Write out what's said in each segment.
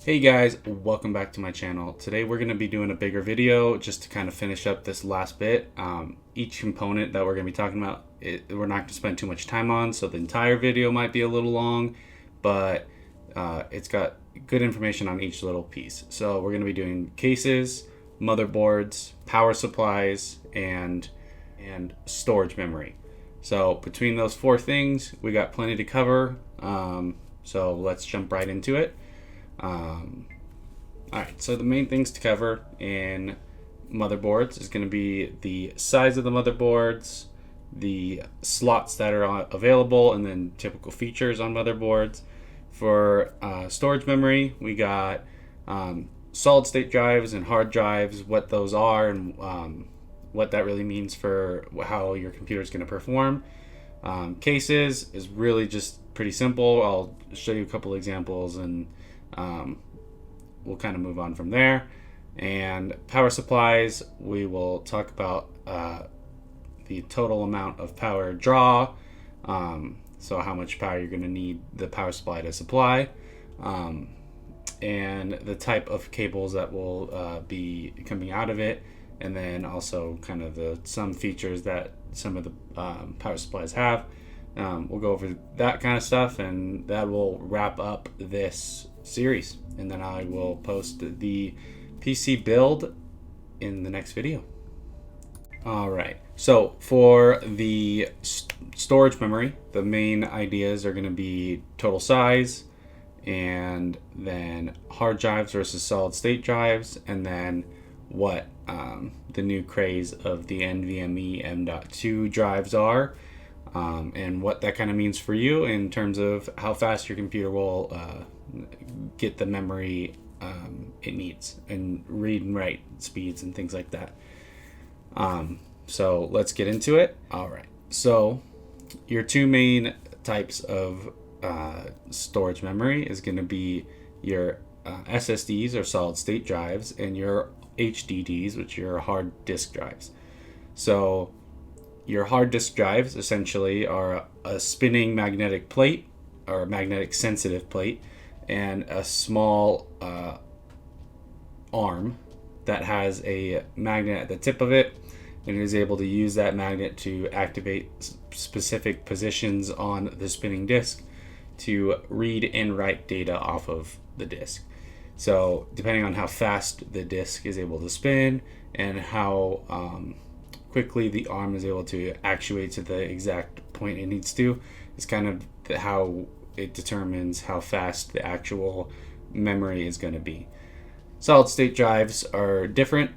Hey guys, welcome back to my channel. Today we're going to be doing a bigger video just to kind of finish up this last bit. Each component that we're going to be talking about, we're not going to spend too much time on, so the entire video might be a little long, but it's got good information on each little piece. So we're going to be doing cases, motherboards, power supplies, and storage memory. So between those four things, we got plenty to cover. So let's jump right into it. Alright, so the main things to cover in motherboards is going to be the size of the motherboards, the slots that are available, and then typical features on motherboards. For storage memory, we got solid state drives and hard drives, what those are, and what that really means for how your computer is going to perform. Cases is really just pretty simple. I'll show you a couple examples and we'll kind of move on from there. And power supplies, we will talk about the total amount of power draw, so how much power you're going to need the power supply to supply, and the type of cables that will be coming out of it, and then also kind of some features that some of the power supplies have. We'll go over that kind of stuff, and that will wrap up this series, and then I will post the PC build in the next video. Alright, so for the storage memory, the main ideas are going to be total size, and then hard drives versus solid state drives, and then what the new craze of the NVMe M.2 drives are, and what that kind of means for you in terms of how fast your computer will get the memory it needs, and read and write speeds and things like that. So let's get into it. All right, so your two main types of storage memory is going to be your SSDs or solid state drives, and your HDDs, which are your hard disk drives. So your hard disk drives essentially are a spinning magnetic plate, or a magnetic sensitive plate, and a small arm that has a magnet at the tip of it, and is able to use that magnet to activate specific positions on the spinning disk to read and write data off of the disk. So depending on how fast the disk is able to spin and how quickly the arm is able to actuate to the exact point it needs to, is kind of how it determines how fast the actual memory is going to be. Solid state drives are different.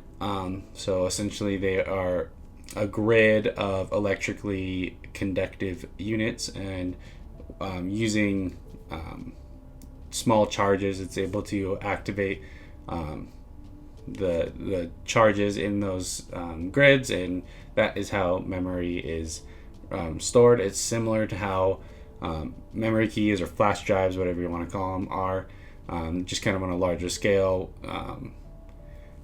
So essentially they are a grid of electrically conductive units, and using small charges, it's able to activate the charges in those grids, and that is how memory is stored. It's similar to how memory keys or flash drives, whatever you want to call them, are, just kind of on a larger scale.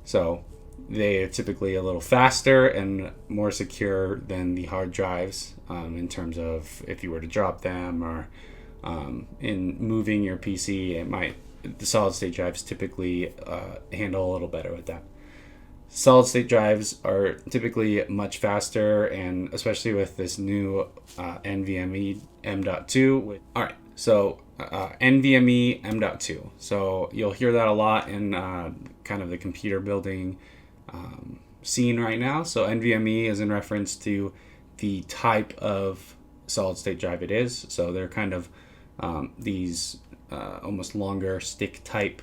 So they are typically a little faster and more secure than the hard drives, in terms of if you were to drop them, or in moving your PC, the solid state drives typically handle a little better with that. Solid state drives are typically much faster, and especially with this new NVMe M.2. All right, so NVMe M.2. So you'll hear that a lot in kind of the computer building scene right now. So NVMe is in reference to the type of solid state drive it is. So they're kind of these almost longer stick type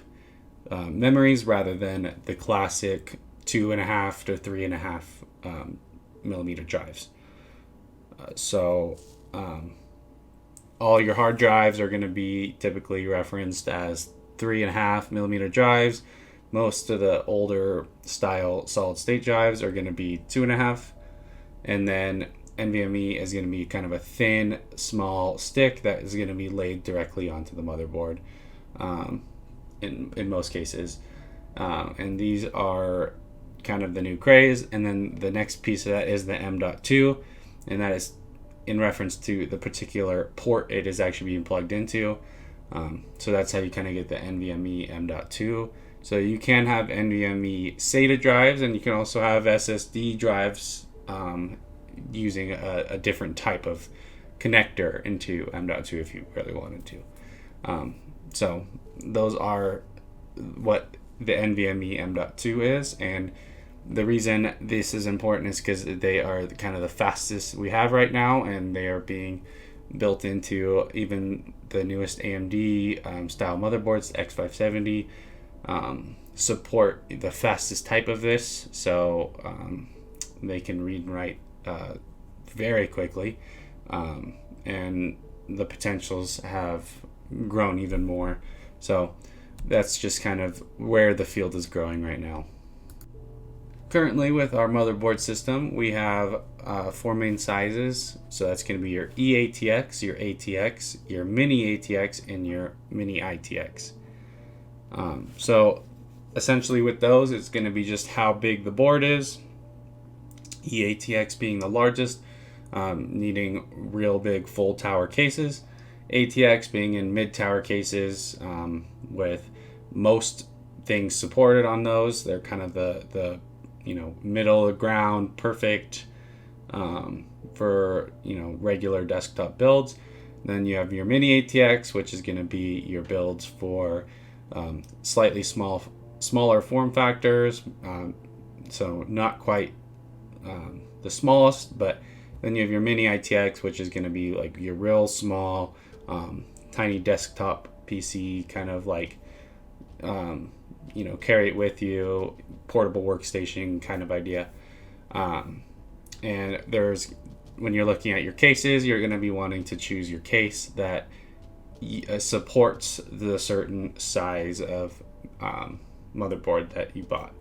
memories, rather than the classic 2.5 to 3.5 millimeter drives. So all your hard drives are going to be typically referenced as 3.5 millimeter drives. Most of the older style solid state drives are going to be 2.5, and then NVMe is going to be kind of a thin, small stick that is going to be laid directly onto the motherboard, in most cases. And these are kind of the new craze. And then the next piece of that is the M.2, and that is in reference to the particular port it is actually being plugged into. So that's how you kind of get the NVMe M.2. So you can have NVMe SATA drives, and you can also have SSD drives using a different type of connector into M.2 if you really wanted to. So those are what the NVMe M.2 is, and the reason this is important is because they are kind of the fastest we have right now, and they are being built into even the newest AMD style motherboards, the X570, support the fastest type of this, so they can read and write very quickly, and the potentials have grown even more. So that's just kind of where the field is growing right now. Currently, with our motherboard system, we have 4 main sizes. So that's going to be your eATX, your ATX, your mini ATX, and your mini ITX. So essentially with those, it's going to be just how big the board is. eATX being the largest, needing real big full tower cases. ATX being in mid tower cases, with most things supported on those. They're kind of the middle of ground, perfect for regular desktop builds. Then you have your mini ATX, which is going to be your builds for slightly smaller form factors, so not quite the smallest. But then you have your mini ITX, which is going to be like your real small, tiny desktop PC, kind of like carry it with you, portable workstation kind of idea. And when you're looking at your cases, you're going to be wanting to choose your case that supports the certain size of motherboard that you bought.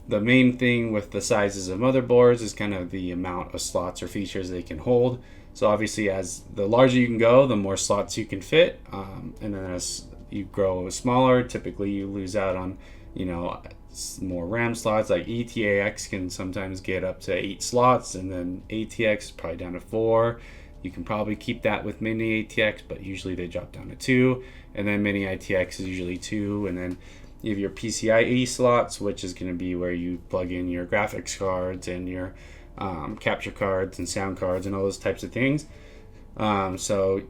The main thing with the sizes of motherboards is kind of the amount of slots or features they can hold. So obviously, as the larger you can go, the more slots you can fit, and then as you grow smaller, typically you lose out on more RAM slots. Like ETAX can sometimes get up to 8 slots, and then ATX probably down to 4. You can probably keep that with mini ATX, but usually they drop down to 2, and then mini ITX is usually 2, and then you have your PCIe slots, which is going to be where you plug in your graphics cards and your capture cards and sound cards and all those types of things. So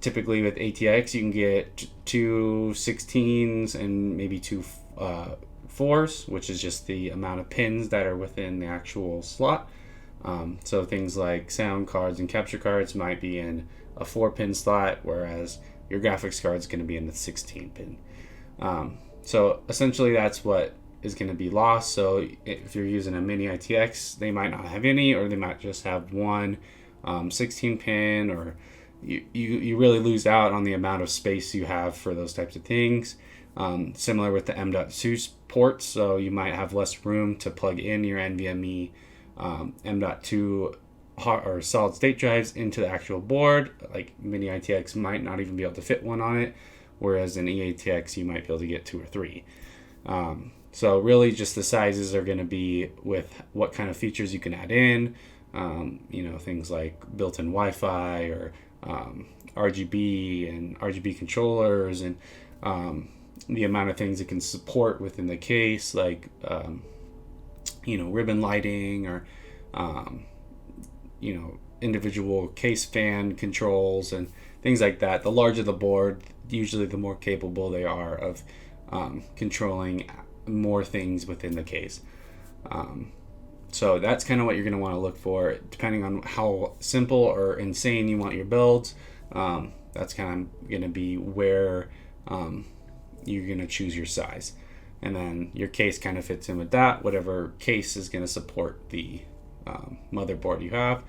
typically with ATX, you can get 2 16s and maybe 2 4s, which is just the amount of pins that are within the actual slot. So things like sound cards and capture cards might be in a 4-pin slot, whereas your graphics card is going to be in the 16-pin. So essentially that's what is going to be lost. So if you're using a mini ITX, they might not have any, or they might just have one 16-pin, or you really lose out on the amount of space you have for those types of things. Similar with the M.2 ports, so you might have less room to plug in your NVMe M.2 or solid state drives into the actual board. Like mini ITX might not even be able to fit one on it, whereas in eATX you might be able to get 2 or 3. So really just the sizes are going to be with what kind of features you can add in, things like built-in Wi-Fi or RGB and RGB controllers, and the amount of things it can support within the case, like ribbon lighting, or individual case fan controls and things like that. The larger the board, usually the more capable they are of controlling more things within the case. So that's kind of what you're going to want to look for, depending on how simple or insane you want your builds. That's kind of going to be where you're going to choose your size, and then your case kind of fits in with that. Whatever case is going to support the motherboard you have.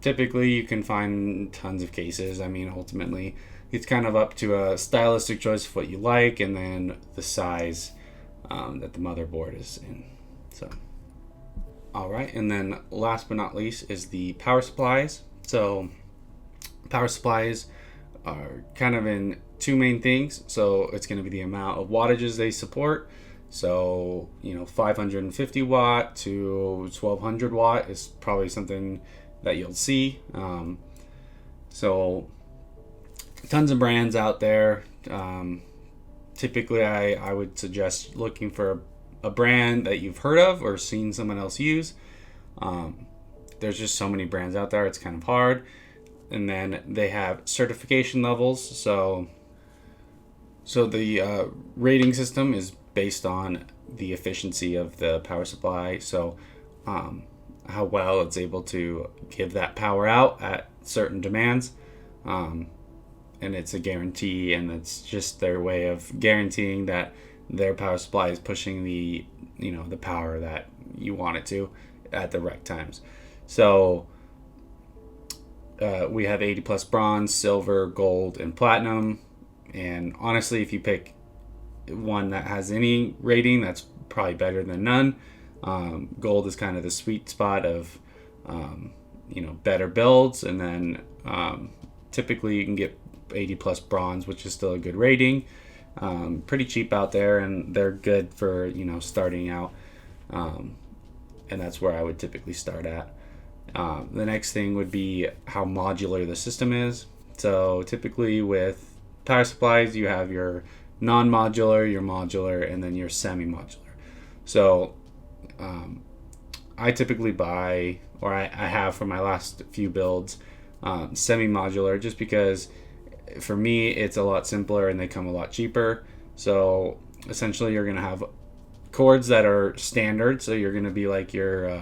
Typically you can find tons of cases. I mean, ultimately it's kind of up to a stylistic choice of what you like, and then the size that the motherboard is in. So all right, and then last but not least is the power supplies. So power supplies are kind of in 2 main things. So it's going to be the amount of wattages they support. So 550 watt to 1200 watt is probably something that you'll see. So tons of brands out there. Typically, I would suggest looking for a brand that you've heard of or seen someone else use. There's just so many brands out there, it's kind of hard. And then they have certification levels. So the rating system is based on the efficiency of the power supply. So how well it's able to give that power out at certain demands. And it's a guarantee, and it's just their way of guaranteeing that their power supply is pushing the power that you want it to at the right times. So we have 80 plus bronze, silver, gold, and platinum. And honestly, if you pick one that has any rating, that's probably better than none. Gold is kind of the sweet spot of better builds, and then typically you can get 80 plus bronze, which is still a good rating. Pretty cheap out there, and they're good for starting out, and that's where I would typically start at. The next thing would be how modular the system is. So typically with power supplies, you have your non-modular, your modular, and then your semi-modular. So I typically buy, or I have for my last few builds, semi-modular, just because for me it's a lot simpler and they come a lot cheaper. So essentially you're going to have cords that are standard. So you're going to be like your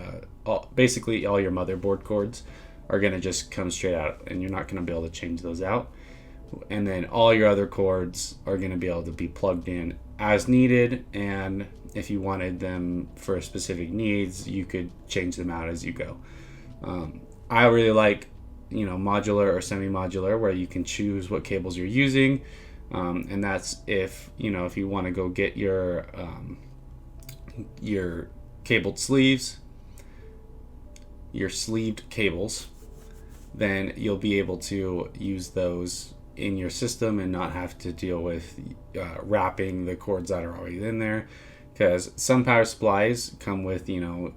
basically all your motherboard cords are going to just come straight out, and you're not going to be able to change those out. And then all your other cords are going to be able to be plugged in as needed, and if you wanted them for specific needs, you could change them out as you go. I really like modular or semi-modular, where you can choose what cables you're using, and that's if you want to go get your cabled sleeves, your sleeved cables, then you'll be able to use those in your system and not have to deal with wrapping the cords that are already in there, because some power supplies come with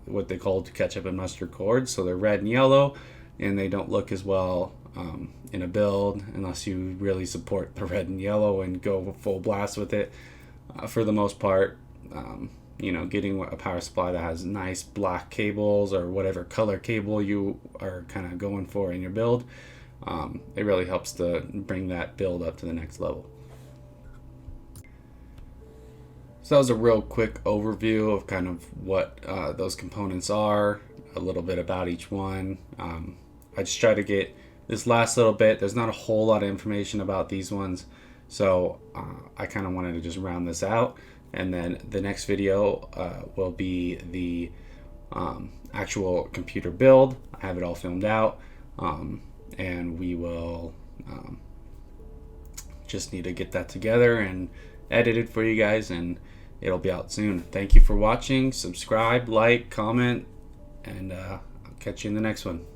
what they call ketchup and mustard cords. So they're red and yellow, and they don't look as well in a build unless you really support the red and yellow and go full blast with it. For the most part, getting a power supply that has nice black cables or whatever color cable you are kind of going for in your build, it really helps to bring that build up to the next level. So that was a real quick overview of kind of what those components are, a little bit about each one. I just try to get this last little bit. There's not a whole lot of information about these ones, so I kind of wanted to just round this out. And then the next video will be the actual computer build. I have it all filmed out, and we will just need to get that together and edited for you guys, and it'll be out soon. Thank you for watching. Subscribe, like, comment, and I'll catch you in the next one.